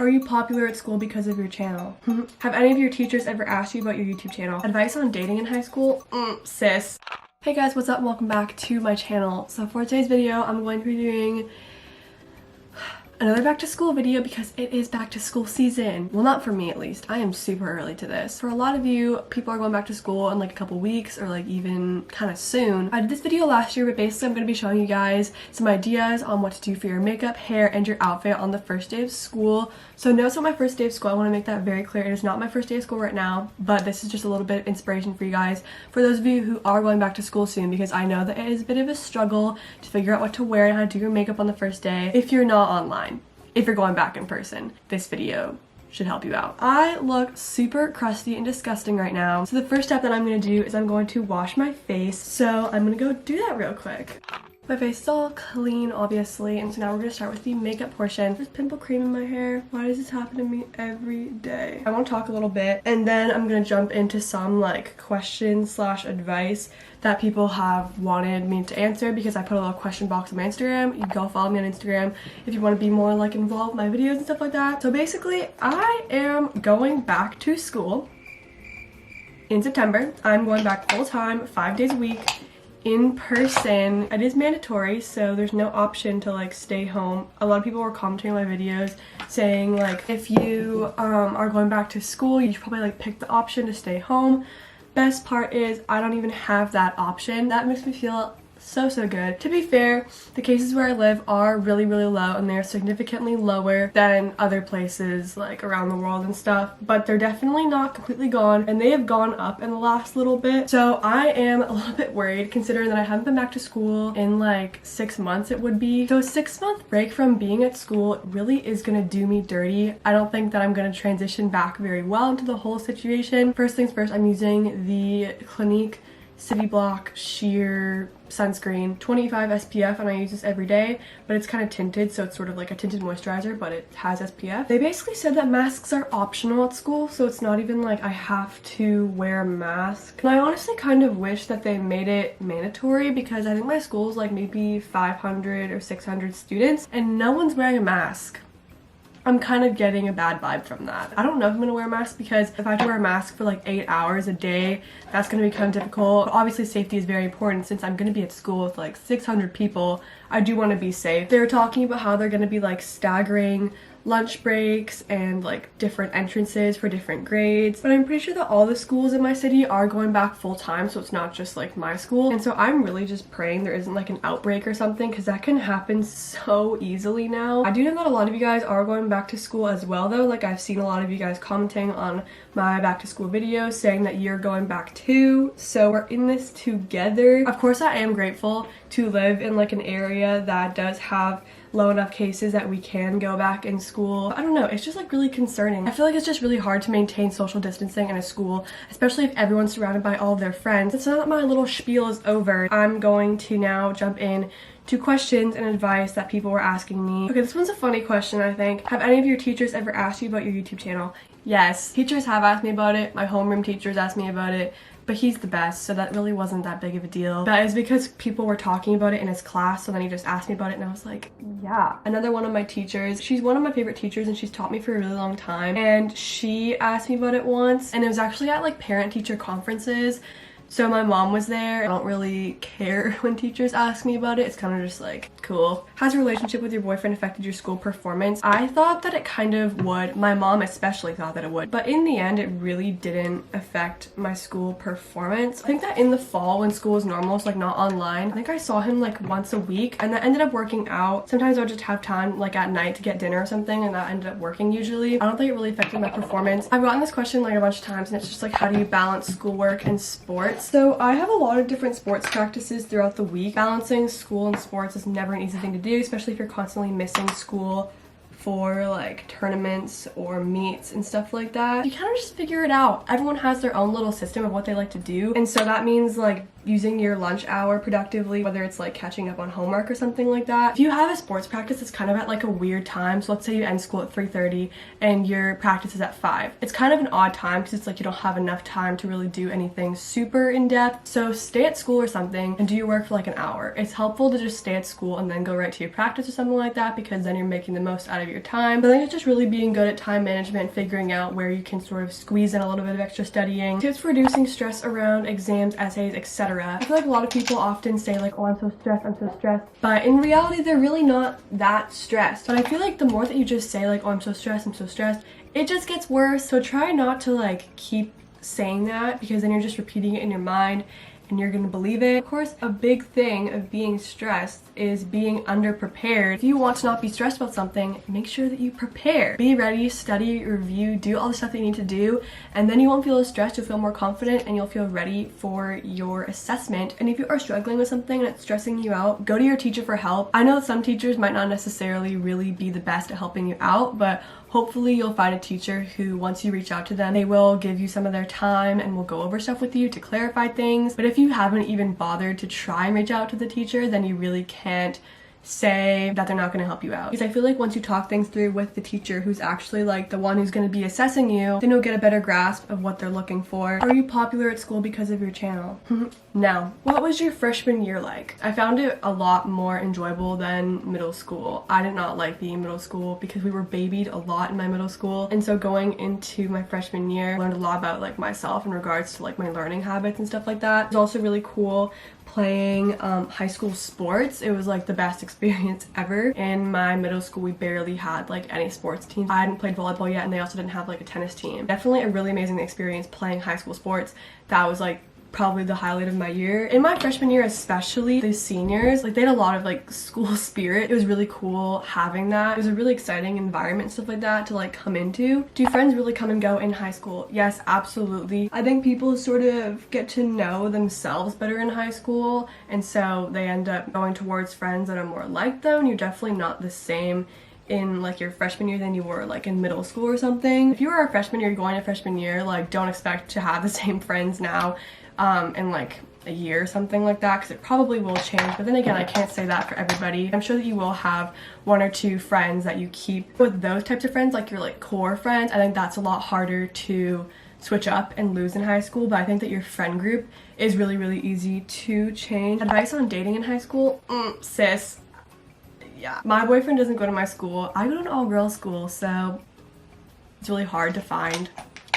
Are you popular at school because of your channel? Have any of your teachers ever asked you about your YouTube channel? Advice on dating in high school? Sis. Hey guys, what's up? Welcome back to my channel. So for today's video, I'm going to be doing another back to school video because it is back to school season. Well, not for me at least. I am super early to this. For a lot of you, people are going back to school in like a couple weeks or like even kind of soon. I did this video last year, but basically I'm going to be showing you guys some ideas on what to do for your makeup, hair, and your outfit on the first day of school. So no, it's not my first day of school. I want to make that very clear. It is not my first day of school right now, but this is just a little bit of inspiration for you guys. For those of you who are going back to school soon, because I know that it is a bit of a struggle to figure out what to wear and how to do your makeup on the first day if you're not online. If you're going back in person, this video should help you out. I look super crusty and disgusting right now. So the first step that I'm going to do is I'm going to wash my face. So I'm going to go do that real quick. My face is all clean, obviously, and so now we're going to start with the makeup portion. There's pimple cream in my hair. Why does this happen to me every day? I want to talk a little bit, and then I'm going to jump into some like questions slash advice that people have wanted me to answer because I put a little question box on my Instagram. You can go follow me on Instagram if you want to be more like involved with my videos and stuff like that. So basically, I am going back to school in September. I'm going back full time, 5 days a week. In person. It is mandatory, so there's no option to like stay home. A lot of people were commenting on my videos saying like if you are going back to school, you should probably like pick the option to stay home. Best part is I don't even have that option. That makes me feel so good. To be fair, the cases where I live are really low, and they're significantly lower than other places like around the world and stuff, but they're definitely not completely gone, and they have gone up in the last little bit. So I am a little bit worried considering that I haven't been back to school in like 6 months it would be. So a 6-month break from being at school really is gonna do me dirty. I don't think that I'm gonna transition back very well into the whole situation. First things first, I'm using the Clinique City Block Sheer sunscreen, 25 SPF, and I use this every day, but it's kind of tinted, so it's sort of like a tinted moisturizer, but it has SPF. They basically said that masks are optional at school, so it's not even like I have to wear a mask. And I honestly kind of wish that they made it mandatory because I think my school is like maybe 500 or 600 students and no one's wearing a mask. I'm kind of getting a bad vibe from that. I don't know if I'm gonna wear a mask because if I have to wear a mask for like 8 hours a day, that's gonna be kind of difficult. But obviously safety is very important since I'm gonna be at school with like 600 people. I do want to be safe. They were talking about how they're gonna be like staggering lunch breaks and like different entrances for different grades, but I'm pretty sure that all the schools in my city are going back full time, so it's not just like my school. And so I'm really just praying there isn't like an outbreak or something because that can happen so easily now. I do know that a lot of you guys are going back to school as well though. Like I've seen a lot of you guys commenting on my back to school videos saying that you're going back too, so we're in this together. Of course I am grateful to live in like an area that does have low enough cases that we can go back in school. I don't know, it's just like really concerning. I feel like it's just really hard to maintain social distancing in a school, especially if everyone's surrounded by all of their friends. And so now that my little spiel is over, I'm going to now jump in to questions and advice that people were asking me. Okay, this one's a funny question, I think. Have any of your teachers ever asked you about your YouTube channel? Yes, teachers have asked me about it. My homeroom teachers asked me about it, but he's the best, so that really wasn't that big of a deal. But it's because people were talking about it in his class, so then he just asked me about it and I was like, yeah. Another one of my teachers, she's one of my favorite teachers and she's taught me for a really long time, and she asked me about it once, and it was actually at like parent-teacher conferences. So my mom was there. I don't really care when teachers ask me about it. It's kind of just like, cool. Has a relationship with your boyfriend affected your school performance? I thought that it kind of would. My mom especially thought that it would. But in the end, it really didn't affect my school performance. I think that in the fall when school was normal, so like not online, I think I saw him like once a week, and that ended up working out. Sometimes I would just have time like at night to get dinner or something, and that ended up working usually. I don't think it really affected my performance. I've gotten this question like a bunch of times, and it's just like, how do you balance schoolwork and sports? So I have a lot of different sports practices throughout the week. Balancing school and sports is never an easy thing to do, especially if you're constantly missing school for like tournaments or meets and stuff like that. You kind of just figure it out. Everyone has their own little system of what they like to do, and so that means like using your lunch hour productively, whether it's like catching up on homework or something like that. If you have a sports practice, it's kind of at like a weird time. So let's say you end school at 3:30 and your practice is at 5. It's kind of an odd time because it's like you don't have enough time to really do anything super in-depth. So stay at school or something and do your work for like an hour. It's helpful to just stay at school and then go right to your practice or something like that, because then you're making the most out of your your time. But I think it's just really being good at time management, figuring out where you can sort of squeeze in a little bit of extra studying. Tips for reducing stress around exams, essays, etc. I feel like a lot of people often say like, oh, I'm so stressed. But in reality, they're really not that stressed. But I feel like the more that you just say like, oh, I'm so stressed, it just gets worse. So try not to like keep saying that, because then you're just repeating it in your mind and you're gonna believe it. Of course, a big thing of being stressed is being underprepared. If you want to not be stressed about something, make sure that you prepare. Be ready, study, review, do all the stuff that you need to do, and then you won't feel as stressed, you'll feel more confident, and you'll feel ready for your assessment. And if you are struggling with something and it's stressing you out, go to your teacher for help. I know that some teachers might not necessarily really be the best at helping you out, but hopefully you'll find a teacher who, once you reach out to them, they will give you some of their time and will go over stuff with you to clarify things. But if you haven't even bothered to try and reach out to the teacher, then you really can't say that they're not going to help you out. Because I feel like once you talk things through with the teacher, who's actually like the one who's going to be assessing you, then you'll get a better grasp of what they're looking for. Are you popular at school because of your channel? No. What was your freshman year like? I found it a lot more enjoyable than middle school. I did not like being in middle school because we were babied a lot in my middle school, and so going into my freshman year, I learned a lot about like myself in regards to like my learning habits and stuff like that. It was also really cool playing high school sports. It was like the best experience ever. In my middle school, we barely had like any sports teams. I hadn't played volleyball yet, and they also didn't have like a tennis team. Definitely a really amazing experience playing high school sports. That was like probably the highlight of my year. In my freshman year, especially the seniors, like they had a lot of like school spirit. It was really cool having that. It was a really exciting environment, stuff like that to like come into. Do friends really come and go in high school? Yes, absolutely. I think people sort of get to know themselves better in high school, and so they end up going towards friends that are more like them. You're definitely not the same in like your freshman year than you were like in middle school or something. If you are a freshman year, going to freshman year, like don't expect to have the same friends now in like a year or something like that, because it probably will change. But then again, I can't say that for everybody. I'm sure that you will have one or two friends that you keep. With those types of friends, like your like core friends, I think that's a lot harder to switch up and lose in high school. But I think that your friend group is really easy to change. Advice on dating in high school? Sis, yeah. My boyfriend doesn't go to my school. I go to an all-girls school, so it's really hard to find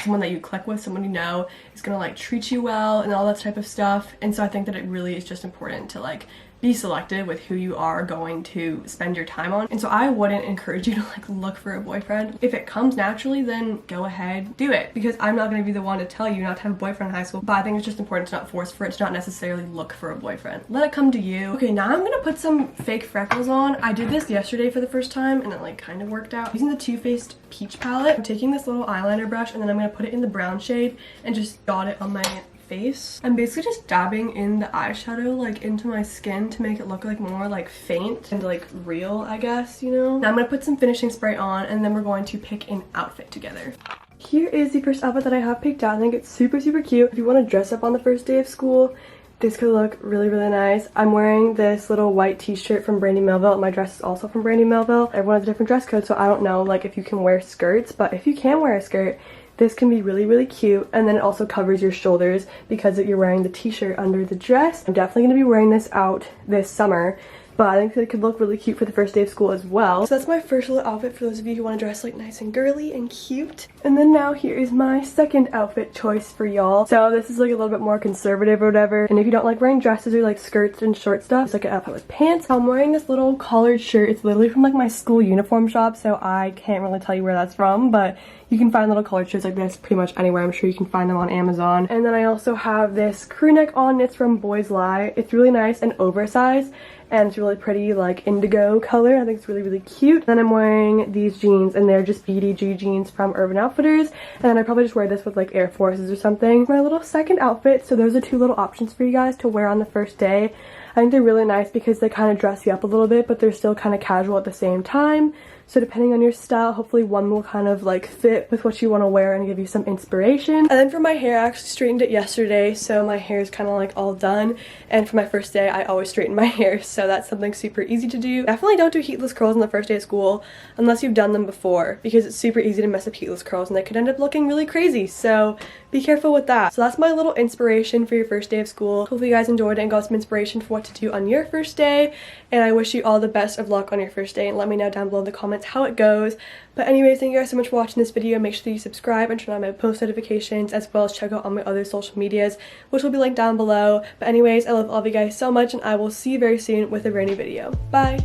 someone that you click with, someone you know is gonna like treat you well and all that type of stuff. And so I think that it really is just important to like be selective with who you are going to spend your time on. And so I wouldn't encourage you to like look for a boyfriend. If it comes naturally, then go ahead, do it. Because I'm not going to be the one to tell you not to have a boyfriend in high school. But I think it's just important to not force for it, to not necessarily look for a boyfriend. Let it come to you. Okay, now I'm going to put some fake freckles on. I did this yesterday for the first time and it like kind of worked out. Using the Too Faced Peach palette, I'm taking this little eyeliner brush and then I'm going to put it in the brown shade and just dot it on my face. I'm basically just dabbing in the eyeshadow like into my skin to make it look like more like faint and like real, I guess, you know. Now I'm gonna put some finishing spray on and then we're going to pick an outfit together. Here is the first outfit that I have picked out. I think it's super cute. If you want to dress up on the first day of school, this could look really nice. I'm wearing this little white t-shirt from Brandy Melville. My dress is also from Brandy Melville. Everyone has a different dress code, so I don't know like if you can wear skirts, but if you can wear a skirt, this can be really cute, and then it also covers your shoulders because you're wearing the t-shirt under the dress. I'm definitely going to be wearing this out this summer, but I think that it could look really cute for the first day of school as well. So that's my first little outfit for those of you who want to dress like nice and girly and cute. And then now here is my second outfit choice for y'all. So this is like a little bit more conservative or whatever, and if you don't like wearing dresses or like skirts and short stuff, it's like an outfit with pants. I'm wearing this little collared shirt. It's literally from like my school uniform shop, so I can't really tell you where that's from, but you can find little collared shirts like this pretty much anywhere. I'm sure you can find them on Amazon. And then I also have this crew neck on. It's from Boys Lie. It's really nice and oversized, and it's really pretty like indigo color. I think it's really cute. Then I'm wearing these jeans, and they're just BDG jeans from Urban Outfitters. And then I probably just wear this with like Air Forces or something. My little second outfit. So those are two little options for you guys to wear on the first day. I think they're really nice because they kind of dress you up a little bit, but they're still kind of casual at the same time. So depending on your style, hopefully one will kind of like fit with what you want to wear and give you some inspiration. And then for my hair, I actually straightened it yesterday, so my hair is kind of like all done. And for my first day, I always straighten my hair, so that's something super easy to do. Definitely don't do heatless curls on the first day of school unless you've done them before, because it's super easy to mess up heatless curls and they could end up looking really crazy. So be careful with that. So that's my little inspiration for your first day of school. Hopefully you guys enjoyed it and got some inspiration for what to do on your first day. And I wish you all the best of luck on your first day, and let me know down below in the comments that's how it goes. But anyways, thank you guys so much for watching this video. Make sure that you subscribe and turn on my post notifications, as well as check out all my other social medias, which will be linked down below. But anyways, I love all of you guys so much, and I will see you very soon with a brand new video. Bye!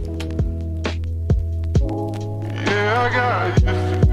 Yeah, I got it.